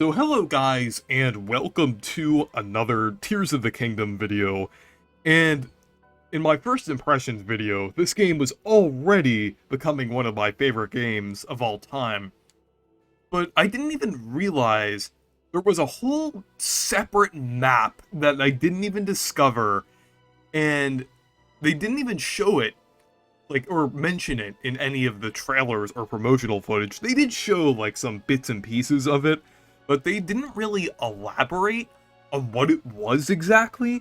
So hello guys, and welcome to another Tears of the Kingdom video. And in my first impressions video, this game was already becoming one of my favorite games of all time. But I didn't even realize there was a whole separate map that I didn't even discover, and they didn't even show it, like, or mention it in any of the trailers or promotional footage. They did show, like, some bits and pieces of it, but they didn't really elaborate on what it was exactly.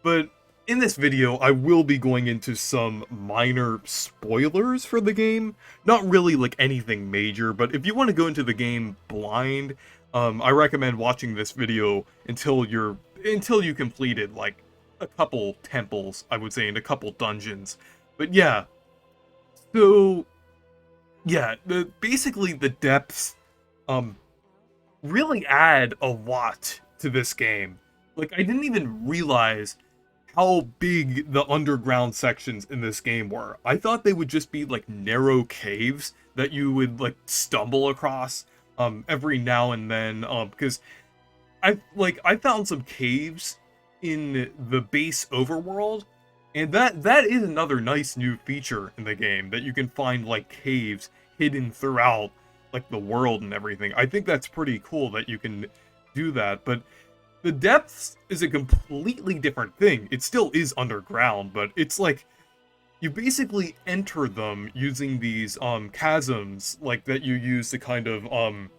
But in this video, I will be going into some minor spoilers for the game. Not really like anything major, but if you want to go into the game blind, I recommend watching this video until you completed like a couple temples, I would say, and a couple dungeons. But yeah, so yeah, basically the depths really add a lot to this game. Like, I didn't even realize how big the underground sections in this game were. I thought they would just be like narrow caves that you would like stumble across every now and then, because I found some caves in the base overworld, and that is another nice new feature in the game, that you can find like caves hidden throughout like the world and everything. I think that's pretty cool that you can do that, but the depths is a completely different thing. It still is underground, but it's like you basically enter them using these chasms like that you use to kind of go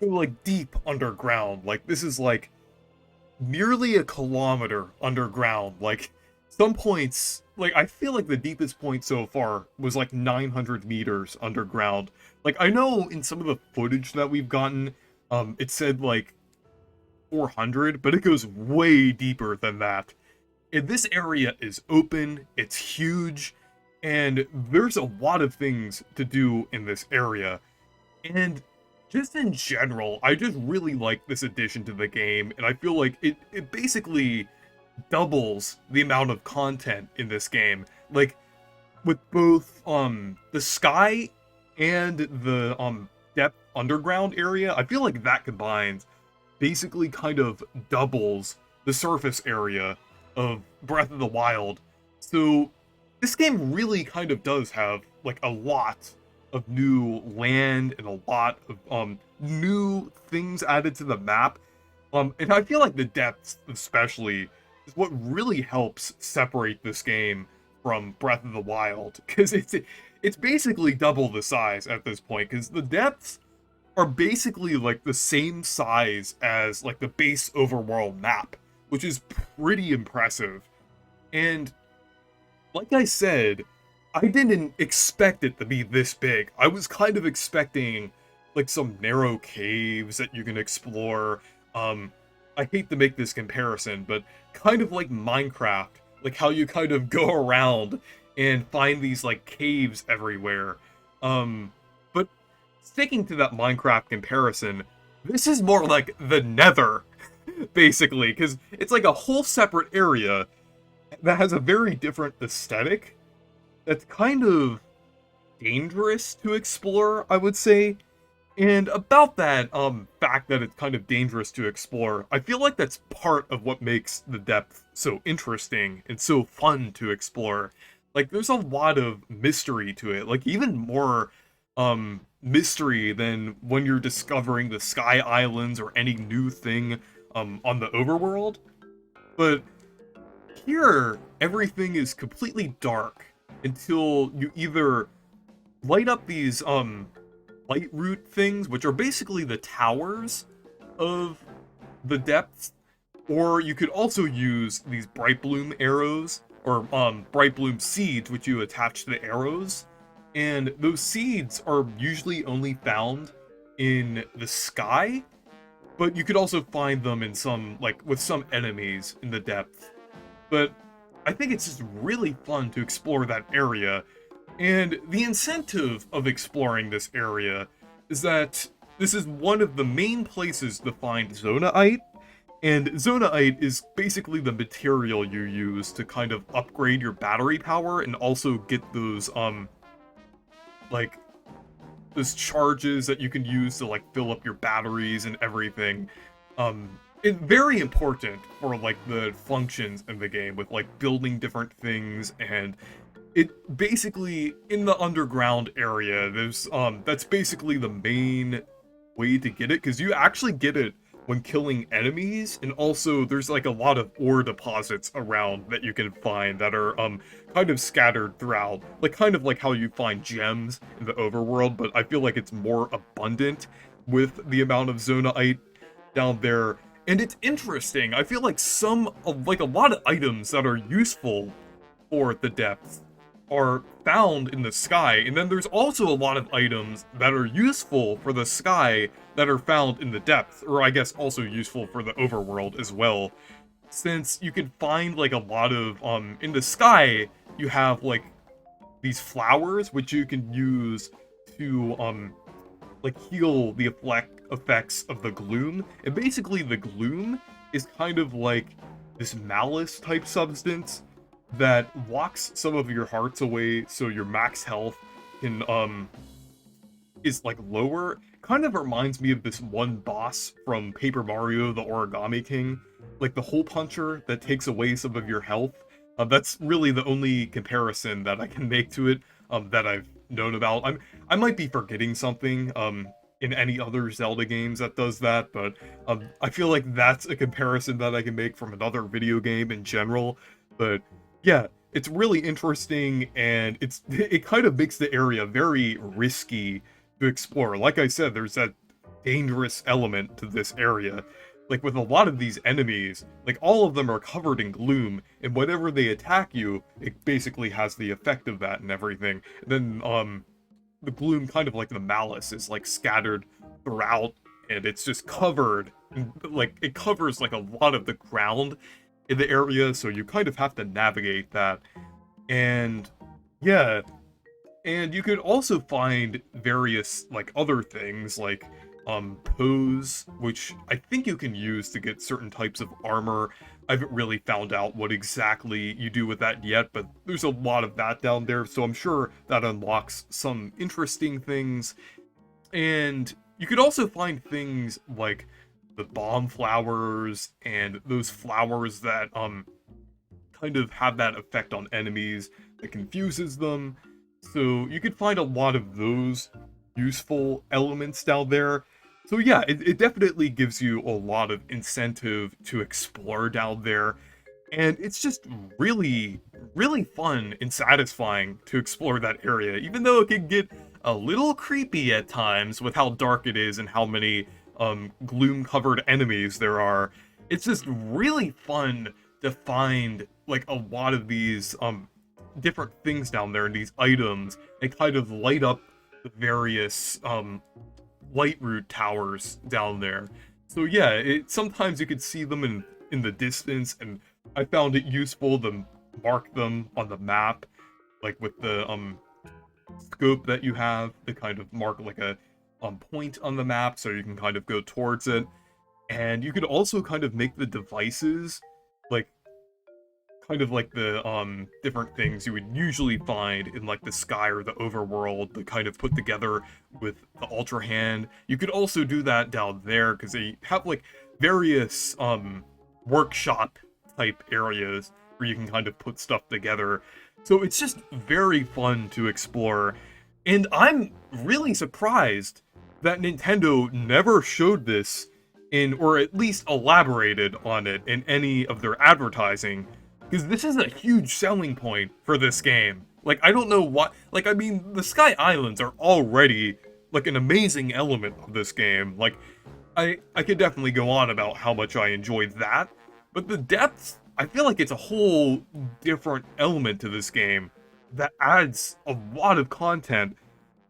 like deep underground. Like this is like nearly a kilometer underground. Like some points, like I feel like the deepest point so far was like 900 meters underground. Like I know in some of the footage that we've gotten, it said like 400, but it goes way deeper than that. And this area is open, it's huge, and there's a lot of things to do in this area. And just in general, I just really like this addition to the game, and I feel like it basically doubles the amount of content in this game. Like, with both the sky and the depth underground area, I feel like that combines basically kind of doubles the surface area of Breath of the Wild. So this game really kind of does have like a lot of new land and a lot of new things added to the map. And I feel like the depths especially is what really helps separate this game from Breath of the Wild, because it's basically double the size at this point, because the depths are basically like the same size as like the base overworld map, which is pretty impressive. And like I said, I didn't expect it to be this big. I was kind of expecting like some narrow caves that you can explore. I hate to make this comparison, but kind of like Minecraft, like how you kind of go around and find these like caves everywhere. But sticking to that Minecraft comparison, this is more like the Nether, basically, because it's like a whole separate area that has a very different aesthetic that's kind of dangerous to explore, I would say. And about that fact that it's kind of dangerous to explore, I feel like that's part of what makes the depth so interesting and so fun to explore. Like there's a lot of mystery to it, like even more mystery than when you're discovering the Sky Islands or any new thing on the overworld. But here, everything is completely dark until you either light up these light root things, which are basically the towers of the depths, or you could also use these bright bloom arrows, or bright bloom seeds, which you attach to the arrows. And those seeds are usually only found in the sky, but you could also find them in some, like, with some enemies in the depth. But I think it's just really fun to explore that area. And the incentive of exploring this area is that this is one of the main places to find Zonaite, and Zonaite is basically the material you use to kind of upgrade your battery power and also get those, like, there's charges that you can use to like fill up your batteries and everything. It's very important for like the functions in the game with like building different things, and it basically in the underground area there's that's basically the main way to get it, because you actually get it when killing enemies, and also there's like a lot of ore deposits around that you can find that are kind of scattered throughout, like kind of like how you find gems in the overworld, but I feel like it's more abundant with the amount of zonaite down there. And it's interesting, I feel like like a lot of items that are useful for the depths are found in the sky, and then there's also a lot of items that are useful for the sky that are found in the depths, or I guess also useful for the overworld as well, since you can find like a lot of in the sky you have like these flowers which you can use to like heal the effects of the gloom. And basically the gloom is kind of like this malice type substance that locks some of your hearts away, so your max health can is like lower. Kind of reminds me of this one boss from Paper Mario the Origami King, like the hole puncher that takes away some of your health. That's really the only comparison that I can make to it that I've known about. I might be forgetting something in any other Zelda games that does that, but I feel like that's a comparison that I can make from another video game in general. But yeah, it's really interesting, and it kind of makes the area very risky to explore. Like I said, there's that dangerous element to this area. Like with a lot of these enemies, like all of them are covered in gloom, and whenever they attack you, it basically has the effect of that and everything. And then the gloom, kind of like the malice, is like scattered throughout, and it's just covered, like it covers like a lot of the ground in the area, so you kind of have to navigate that. And yeah, and you could also find various like other things like pose, which I think you can use to get certain types of armor. I haven't really found out what exactly you do with that yet, but there's a lot of that down there, so I'm sure that unlocks some interesting things. And you could also find things like the bomb flowers and those flowers that kind of have that effect on enemies that confuses them. So you could find a lot of those useful elements down there. So yeah, it definitely gives you a lot of incentive to explore down there. And it's just really, really fun and satisfying to explore that area, even though it can get a little creepy at times with how dark it is and how many gloom-covered enemies there are. It's just really fun to find like a lot of these different things down there, and these items, they kind of light up the various Lightroot towers down there. So yeah, sometimes you could see them in the distance, and I found it useful to mark them on the map, like with the scope that you have to kind of mark like a point on the map so you can kind of go towards it. And you could also kind of make the devices like kind of like the different things you would usually find in like the sky or the overworld, to kind of put together with the Ultra Hand. You could also do that down there because they have like various workshop type areas where you can kind of put stuff together. So it's just very fun to explore. And I'm really surprised that Nintendo never showed this in, or at least elaborated on it in any of their advertising, because this is a huge selling point for this game. Like, I don't know what, like, I mean, the Sky Islands are already, like, an amazing element of this game. Like, I could definitely go on about how much I enjoyed that, but the depths, I feel like it's a whole different element to this game that adds a lot of content,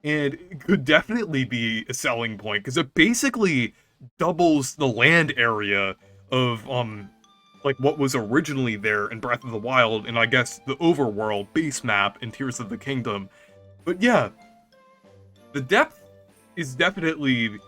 and it could definitely be a selling point, because it basically doubles the land area of, like what was originally there in Breath of the Wild, and I guess the overworld base map in Tears of the Kingdom. But yeah, the depth is definitely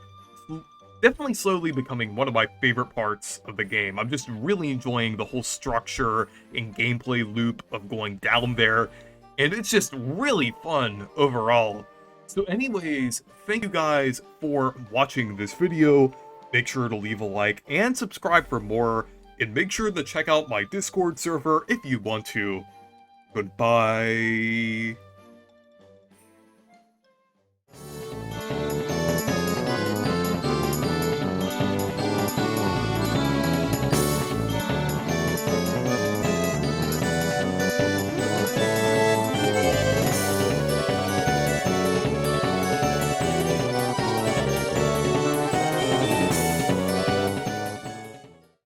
slowly becoming one of my favorite parts of the game. I'm just really enjoying the whole structure and gameplay loop of going down there, and it's just really fun overall. So anyways, thank you guys for watching this video. Make sure to leave a like and subscribe for more, and make sure to check out my Discord server if you want to. Goodbye.